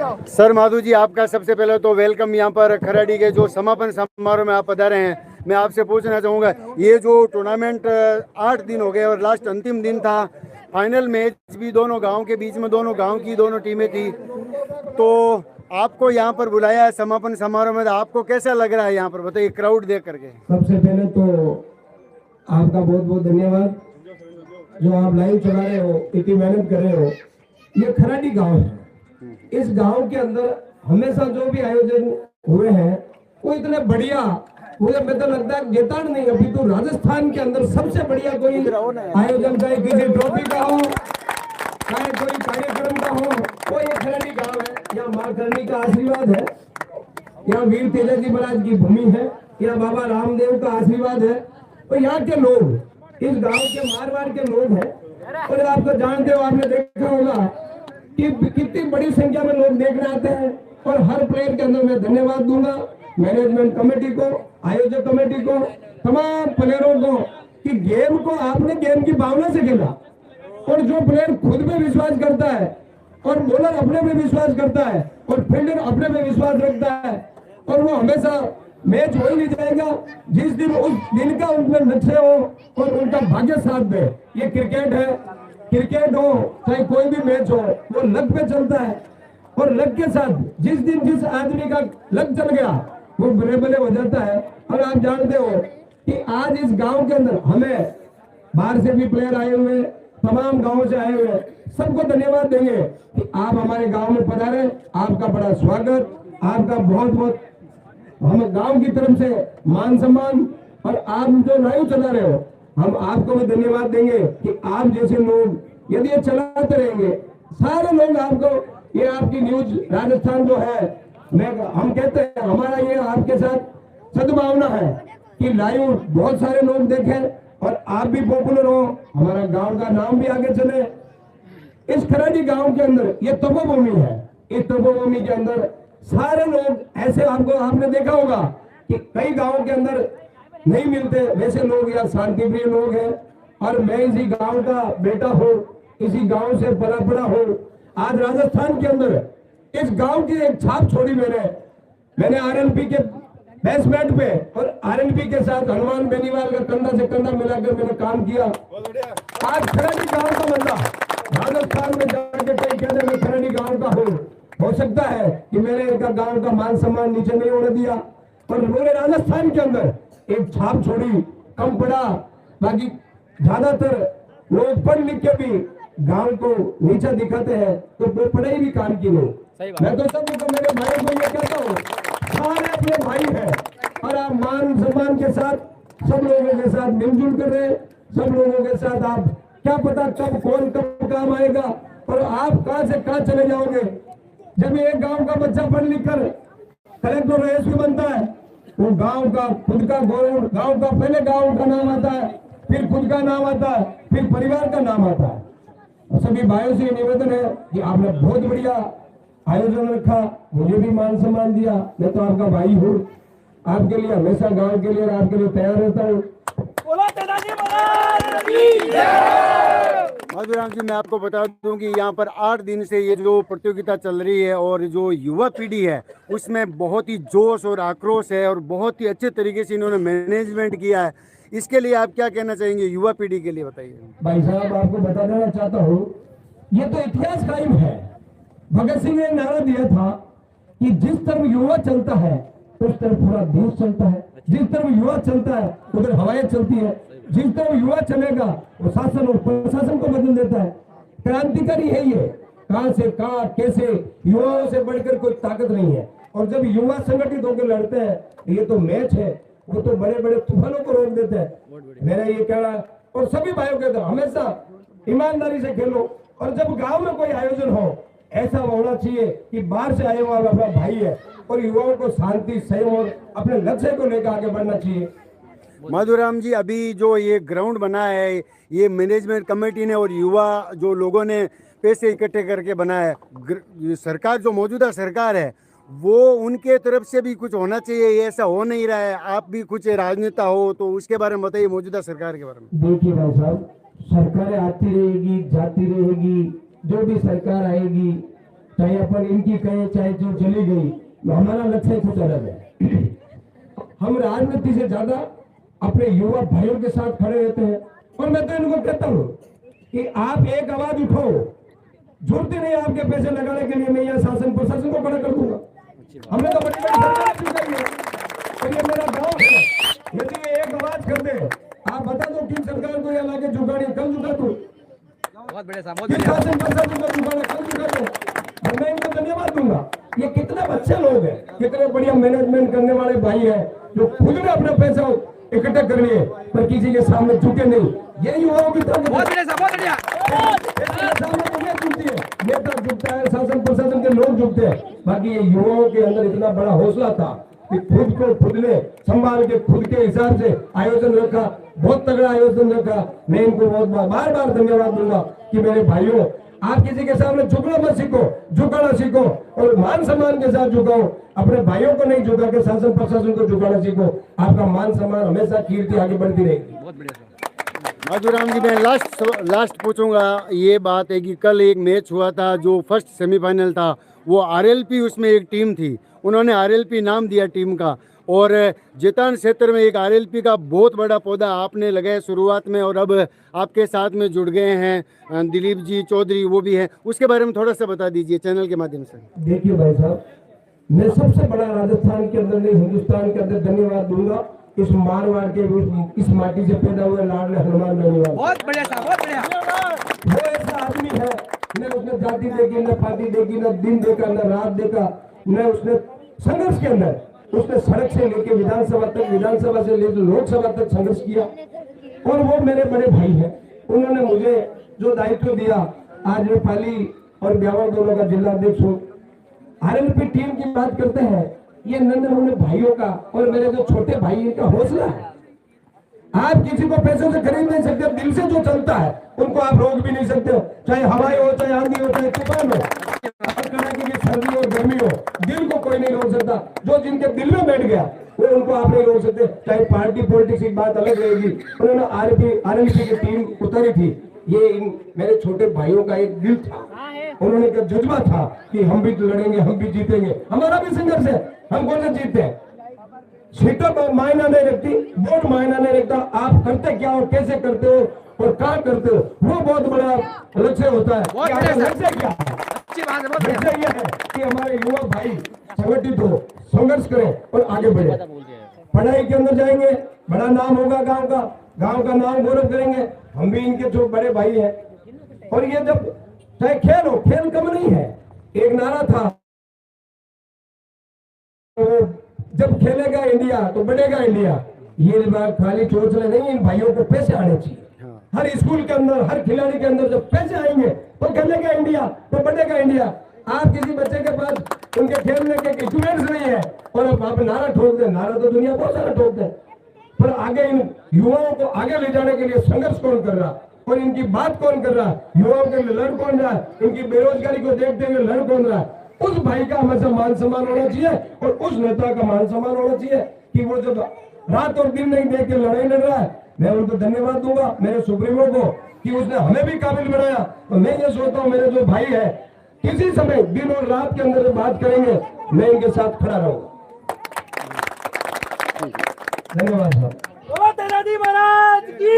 Sir Madhu जी, आपका सबसे पहले तो वेलकम यहाँ पर खराड़ी के जो समापन समारोह में आप पधारे हैं। मैं आपसे पूछना चाहूँगा, ये जो टूर्नामेंट 8 दिन हो गए और लास्ट अंतिम दिन था, फाइनल मैच भी दोनों गांव के बीच में, दोनों गांव की दोनों टीमें थी, तो आपको यहाँ पर बुलाया है समापन समारोह में, तो आपको कैसा लग रहा है यहाँ पर, बताइए क्राउड देख करके। सबसे पहले तो आपका बहुत बहुत धन्यवाद, जो आप लाइव चला रहे हो, इतनी मेहनत कर रहे हो। ये खराड़ी गांव है, इस गांव के अंदर हमेशा जो भी आयोजन हुए हैं वो इतने बढ़िया, मुझे तो लगता है गेताड़ नहीं, अभी तो राजस्थान के अंदर सबसे बढ़िया कोई आयोजन, चाहे किसी ट्रॉफी का हो, चाहे कोई कार्यक्रम का हो, वो ये खराड़ी गांव है। यहाँ माँ करनी का आशीर्वाद है, यहाँ वीर तेजाजी महाराज की भूमि है, यहाँ बाबा रामदेव का आशीर्वाद है, और यहाँ के लोग, इस गांव के मारवाड़ के लोग हैं। और आपको जानते हो, आपने देखा होगा कि कितनी बड़ी संख्या में लोग देखने आते हैं। और हर प्लेयर के अंदर मैं धन्यवाद दूंगा मैनेजमेंट कमेटी को, आयोजक कमेटी को, तमाम प्लेयरों को, कि गेम को आपने गेम की भावना से खेला। और जो प्लेयर खुद में विश्वास करता है, और बॉलर अपने में विश्वास करता है, और फील्डर अपने में विश्वास रखता है, और वो हमेशा मैच हो ही नहीं जाएगा जिस दिन उस दिन का उनमें लक्ष्य हो और उनका भाग्य साथ दे। ये क्रिकेट है, क्रिकेट हो चाहे कोई भी मैच हो, वो लक पे चलता है, और लक के साथ जिस दिन जिस आदमी का लक चल गया वो बड़े बड़े हो जाता है। और आप जानते हो कि आज इस गांव के अंदर हमें बाहर से भी प्लेयर आए हुए, तमाम गांवों से आए हुए, सबको धन्यवाद देंगे कि आप हमारे गांव में पधारे। आपका बड़ा स्वागत, आपका बहुत बहुत हम गांव की तरफ से मान सम्मान। और आप जो लाइव चला रहे हो, हम आपको भी धन्यवाद देंगे कि आप जैसे लोग यदि ये चलाते रहेंगे, सारे लोग आपको, ये आपकी न्यूज राजस्थान जो है, हम कहते हैं हमारा ये आपके साथ सद्भावना है कि लाइव बहुत सारे लोग देखें और आप भी पॉपुलर हो, हमारा गांव का नाम भी आगे चले। इस खराड़ी गांव के अंदर ये तपोभूमि है, इस तपोभूमि के अंदर सारे लोग ऐसे, आपको आपने देखा होगा कि कई गांवों के अंदर नहीं मिलते वैसे लोग, या शांति प्रिय लोग हैं। और मैं इसी गांव का बेटा हूँ, इसी गांव से पला पड़ा हूँ। आज राजस्थान के अंदर इस गांव की एक छाप छोड़ी मैंने आरएनपी के बेसमेंट पे, और आरएनपी के साथ हनुमान बेनीवाल का कंधा से कंधा मिलाकर मैंने काम किया। आज खराड़ी गांव का बंदा राजस्थान में जाके कई कहते मैं खराड़ी गांव का हूँ, हो सकता है कि मैंने इनका गांव का मान सम्मान नीचे नहीं होने दिया, पर पूरे राजस्थान के अंदर एक छाप छोड़ी, कम पड़ा। बाकी ज्यादातर लोग पढ़ लिख के भी गांव को नीचा दिखाते हैं, तो वो पढ़ाई भी काम की नहीं। मैं तो सबको, मेरे भाई को ये कहता हूँ, सारे अपने भाई हैं, और आप मान सम्मान के साथ सब लोगों के साथ मिलजुल कर रहे, सब लोगों के साथ। आप क्या पता कब कौन कब काम आएगा, और आप कहां से कहां चले जाओगे। जब एक गांव का बच्चा पढ़ लिख कर कलेक्टर एसपी बनता है, वो गांव का खुद का गौरव, गांव का पहले गांव का नाम आता है, फिर खुद का नाम आता है, फिर परिवार का नाम आता है। सभी भाइयों से निवेदन है कि आपने बहुत बढ़िया आयोजन रखा, मुझे भी मान सम्मान दिया। मैं तो आपका भाई हूँ, आपके लिए हमेशा गांव के लिए और आपके लिए तैयार रहता हूँ। माधुराम जी, मैं आपको बता दूं कि यहाँ पर 8 दिन से ये जो प्रतियोगिता चल रही है, और जो युवा पीढ़ी है उसमें बहुत ही जोश और आक्रोश है, और बहुत ही अच्छे तरीके से इन्होंने मैनेजमेंट किया है। इसके लिए आप क्या कहना चाहेंगे युवा पीढ़ी के लिए, बताइए। भाई साहब, आपको बता देना चाहता हूँ, ये तो इतिहास कायम है। भगत सिंह ने नारा दिया था कि जिस तरफ युवा चलता है उस तरफ पूरा देश चलता है, जिस तरफ युवा चलता है उधर हवाएं चलती है, जिस तरफ युवा चलेगा वो शासन और प्रशासन को बदल देता है। क्रांतिकारी है ये, कहां से कहां कैसे, युवाओं से बढ़कर कोई ताकत नहीं है। और जब युवा संगठित होकर लड़ते हैं, ये तो मैच है, वो तो बड़े बड़े तूफानों को रोक देते हैं। मेरा ये कहना, और सभी भाइयों के हमेशा ईमानदारी से खेलो। और जब गांव में कोई आयोजन हो, ऐसा होना चाहिए कि बाहर से आए हुआ अपना भाई है, और युवाओं को शांति, संयम और अपने लक्ष्य को लेकर आगे बढ़ना चाहिए। माधुराम जी, अभी जो ये ग्राउंड बना है, ये मैनेजमेंट कमेटी ने और युवा जो लोगों ने पैसे इकट्ठे करके बनाया है, सरकार जो मौजूदा सरकार है वो उनके तरफ से भी कुछ होना चाहिए, ये ऐसा हो नहीं रहा है। आप भी कुछ राजनेता हो तो उसके बारे में बताइए, मौजूदा सरकार के बारे में। देखिए भाई साहब, सरकारें आती रहेगी, जाती रहेगी, जो भी सरकार आएगी, चाहे अपन इनकी कहें चाहे जो चली गई, हमारा लक्ष्य कुछ अलग है। हम राजनीति से ज्यादा अपने युवा भाइयों के साथ खड़े रहते हैं। और मैं तो इनको कहता हूँ कि आप एक आवाज उठाओ, जुड़ते नहीं आपके पैसे लगाने के लिए मैं यहाँ शासन प्रशासन को खड़ा कर दूंगा। हमने तो बड़ी बड़ी सरकार चुकाई है, और ये मेरा गाँव है, यदि ये एक आवाज कर दे, आप बता दो किन सरकार को यहाँ लाके झुकानी, कल झुका दो, बहुत बढ़िया साहब, बहुत किस बढ़िया। शासन प्रशासन को झुकाना, कल झुका दो। और मैं इनको धन्यवाद दूंगा। ये कितने अच्छे लोग हैं, कितने बढ़िया मैनेजमेंट करने वाले भाई हैं, जो खुद ने अपना पैसा इकट्ठा कर लिए पर किसी के सामने झुके नहीं। ये युवाओं की ताकत बहुत है। बढ़िया साहब, बहुत बढ़िया। सामने दुनिया झुकती है, नेता झुकता है, शासन प्रशासन के लोग झुकते हैं, बाकी ये युवाओं के अंदर इतना बड़ा हौसला था कि खुद को खुद ने संभाल के खुद के हिसाब से आयोजन रखा, बहुत तगड़ा आयोजन रखा। मैं इनको बहुत बार बार धन्यवाद दूंगा कि मेरे भाइयों, आप किसी के सामने झुकना मत सीखो, झुकाना सीखो और मान सम्मान के साथ झुकाओ। अपने भाइयों को नहीं झुका के शासन प्रशासन को झुकाना सीखो। आपका मान सम्मान हमेशा कीर्ति आगे बढ़ती रहेगी। बहुत बढ़िया साहब। माधुराम जी, मैं लास्ट पूछूंगा। ये बात है कि कल एक मैच हुआ था जो फर्स्ट सेमीफाइनल था, वो आरएलपी उसमें एक टीम थी, उन्होंने आरएलपी नाम दिया टीम का, और जेतान क्षेत्र में एक आरएलपी का बहुत बड़ा पौधा आपने लगाया शुरुआत में, और अब आपके साथ में जुड़ गए हैं दिलीप जी चौधरी, वो भी हैं, उसके बारे में थोड़ा सा बता दीजिए चैनल के माध्यम से। देखिए भाई साहब, मैं सबसे बड़ा राजस्थान के अंदर नहीं हिंदुस्तान के अंदर धन्यवाद दूंगा इस मारवाड़ के इस माटी से पैदा हुए लाडले हनुमान धन्यवाद। बहुत बढ़िया साहब, बहुत बढ़िया। वो ऐसा आदमी है, न उसने जाति देखी, न पार्टी देखी, न दिन देखा, न रात देखा, न उसने संघर्ष के अंदर उसने सड़क से लेके विधानसभा तक, विधानसभा से लेकर लोकसभा तक संघर्ष किया। और वो मेरे बड़े भाई हैं, उन्होंने मुझे जो दायित्व दिया, आज मैं पाली और ब्यावर दोनों का जिला अध्यक्ष हूँ। आरएलपी टीम की बात करते हैं, ये नन्हे भाइयों का और मेरे जो छोटे भाई इनका हौसला है। आप किसी को पैसों से खरीद नहीं सकते, दिल से जो चलता है उनको आप रोक भी नहीं सकते हो, चाहे हवाई हो, चाहे आंधी हो, चाहे तूफान हो, कड़ाके की सर्दी हो, गर्मी हो, दिल को कोई नहीं रोक सकता। जो जिनके दिल में बैठ गया वो उनको आप नहीं रोक सकते, चाहे पार्टी पॉलिटिक्स की बात अलग रहेगी। उन्होंने आरएलपी की टीम उतारी थी, ये इन मेरे छोटे भाइयों का एक दिल था, उन्होंने का जज्बा था कि हम भी लड़ेंगे, हम भी जीतेंगे। हमारा भी संघर्ष है, हम कौन से जीतते हैं, सीटों मायना नहीं रखती, वोट मायना नहीं रखता, आप करते क्या हो, कैसे करते हो और कहाँ करते हो, वो बहुत बड़ा लक्ष्य होता है। बहुत कि बढ़िया हमारा सर। लक्ष्य क्या है? अच्छी बात है, बहुत बढ़िया। लक्ष्य यह है कि हमारे युवा भाई संगठित हो, संघर्ष करें और आगे बढ़े। पढ़ाई के अंदर जाएंगे, बड़ा नाम होगा गांव का, गांव का नाम गौरव करेंगे। हम भी इनके जो बड़े भाई हैं, और ये जब चाहे खेल हो, खेल कम नहीं है। एक नारा था, जब खेलेगा इंडिया तो बढ़ेगा इंडिया। ये बात खाली चोचले नहीं, इन भाइयों को पैसे आने चाहिए। हर स्कूल के अंदर, हर खिलाड़ी के अंदर जब पैसे आएंगे तो खेलेगा इंडिया, तो बढ़ेगा इंडिया। आप किसी बच्चे के पास उनके खेलने के इक्विपमेंट्स नहीं है और आप नारा ठोक दे, नारा तो दुनिया बहुत सारा ठोकते हैं, पर आगे इन युवाओं को आगे ले जाने के लिए संघर्ष कौन कर रहा और इनकी बात कौन कर रहा, युवाओं के लिए लड़ कौन रहा, इनकी बेरोजगारी को देखते हुए लड़ कौन रहा, उस भाई का हमेशा मान सम्मान होना चाहिए और उस नेता का मान सम्मान होना चाहिए कि वो जब रात और दिन नहीं देख के लड़ाई लड़ रहा है। मैं उनको धन्यवाद दूंगा, मेरे सुप्रीमो को, कि उसने हमें भी काबिल बनाया। तो मैं ये सोचता हूँ मेरे जो भाई है किसी समय दिन और रात के अंदर बात करेंगे, मैं इनके साथ खड़ा रहूंगा। धन्यवाद साहब। महाराज की